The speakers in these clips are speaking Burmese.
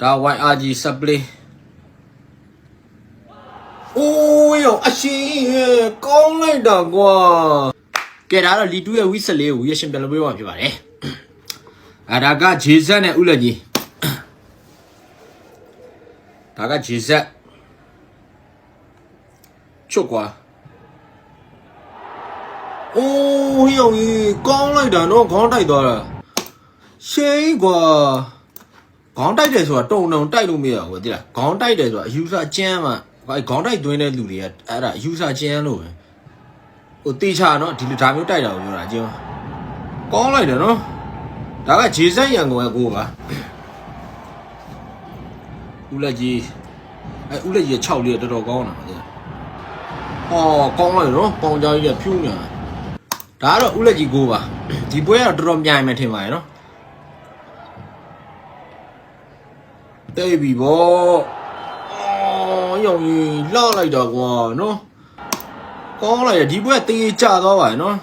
ဒါ YRG supply အိုးရောအရှင်ကောင်းလိုက်တာကွာကဲဒါတော့လီတူရဲ့ဝီဆက်လေးကိုရရှင်ပြန်လုပ်ပေးပါဖြစ်ပါတယ်ဒါကဂျေဇက်နဲ့ဥလက်ကြီးဒါကဂျေဇက်ချုပ်ကွာအိုးရောကောင်းလိုက်တာနော်ခေါင်းတိုက်သွားတာရှင်းကွာခေါင်းတိုက်တယ်ဆိုတာတုံတိုက်လို့မရဘူးတိလားခေါင်းတိုက်တယ်ဆိုတာအယူဆကျန်းမှာခေါင်းတိုက်သွင်းတဲ့လူတွေကအဲ့ဒါအယူဆကျန်းလို့ပဲဟိုတေချာနော်ဒီလိုဒါမျိုးတိုက်တာကိုပြောတာကျင်းကောင်းလိုက်တယ်နော်ဒါကဂျေဇက်ရန်ကုန်ရဲ့ကိုပါဦးလက်ကြီးဦးလက်ကြီး6လေးတော်တော်ကောင်းတာဟောကောင်းလိုက်နော်ပေါင်ကြောင်ကြီးကဖြူးနေတာဒါကတော့ဦးလက်ကြီးကိုပါဒီပွဲကတော့တော်တော်မြိုင်မယ်ထင်ပါရဲ့နော်တိတ်ပြီဗောအော်ရောင်ကြီးလှလိုက်တာကွာနော်ကောင်းလိုက်ရဒီပွဲတေးကြသွားပါရဲ့နော်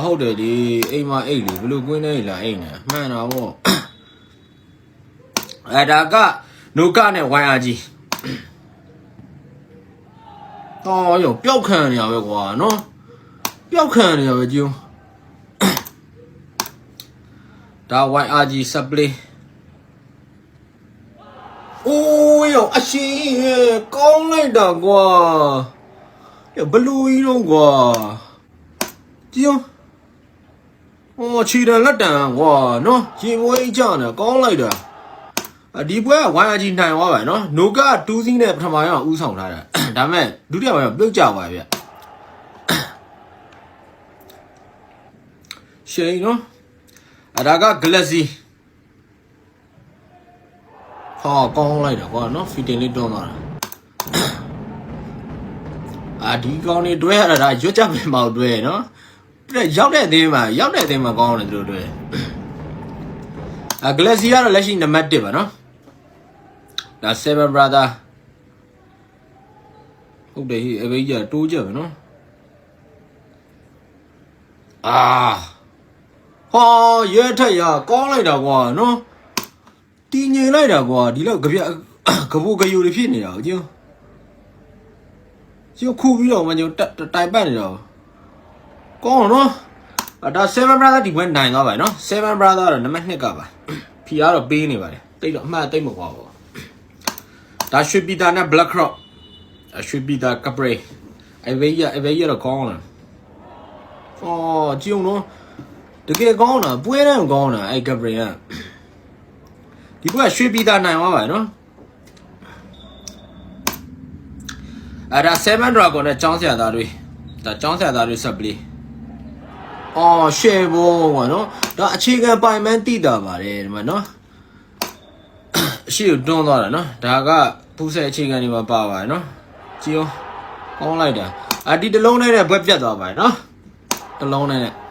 ဟုတ်တယ်ဒီအိမ်မအိတ်လေဘယ်လိုကွင်းနေလာအိမ်နေမှန်တာဗောဒါကနိုကနဲ့ YRG ရောပျောက်ခံနေရပဲကွာနော်ပျောက်ခံနေရပဲကျုံဒါ YRG supply အိုးရောအရှင်ကောင်းလိုက်တာကွာဘလူကြီးတော့ကွာကျုံချီတယ်လက်တံကွာနော်ရေပွဲကြနေကောင်းလိုက်တာဒီပွဲက YRG နိုင်သွားပါနော်နိုက2စီးနဲ့ပထမရောဥဆောင်ထားတာဒါပေမဲ့ဒုတိယပိုင်းပြုတ်ကြပါဗျရှင်းနော်ဒါက Galaxy ကောင်းလိုက်တာကွာနော်ဖီတင်လေးတွန်းသွားတာဒီကောင်းနေတွဲရတာရွတ်ကြပြင်မောက်တွဲနော်ရောက်တဲ့အသင်းမှာကောင်းတယ်သူတို့တွဲGalaxy ကတော့လက်ရှိနံပါတ်1ပါနော်ဒါ Seven Brother ဟုတ်တယ်ဟိအဘေးကြီးတိုးကြပဲနော်ရဲထက်ရကောင်းလိုက်တာကွာနော်တီငင်လိုက်တာကွာဒီလောက်ကပြကဘိုးကယူတွေဖြစ်နေတာကျုံခုပြီးတော့မှကျုံတိုင်ပတ်နေတော့ကောင်းနော်ဒါ Seven Brother ဒီပွဲနိုင်သွားပါနော် Seven Brother တော့နံပါတ်2ကပါဖီကတော့ပေးနေပါတယ်တိတ်တော့အမှတ်တိတ်မကွာဘူးဒါရွှေပြည်သားနဲ့ Black Rock ရွှေပြည်သားကပရိအဘေးကြီးတော့ကောင်းလားကျုံနော်တကယ်ကောင်းတာပွဲတန်းကောင်းတာအဲ့ကပရိကဒီပွဲရွှေပြည်သားနိုင်သွားပါနော်ဒါ Seven Dragon နဲ့ចောင်းဆရာသားတွေဒါចောင်းဆရာသားတွေဆက်ပလီရှယ်ဘောကွာနော်ဒါအခြေခံပိုင်မှန်းတိတာပါတယ်ဒီမှာနော်အရှိကိုတွန်းသွားတာနော်ဒါကဖူးဆဲအခြေခံတွေမှာပါပါတယ်နော်ကြည့်အောင်ကောင်းလိုက်တာဒီတစ်လုံးနဲ့ဘွက်ပြတ်သွားပါတယ်နော်တစ်လုံးနဲ့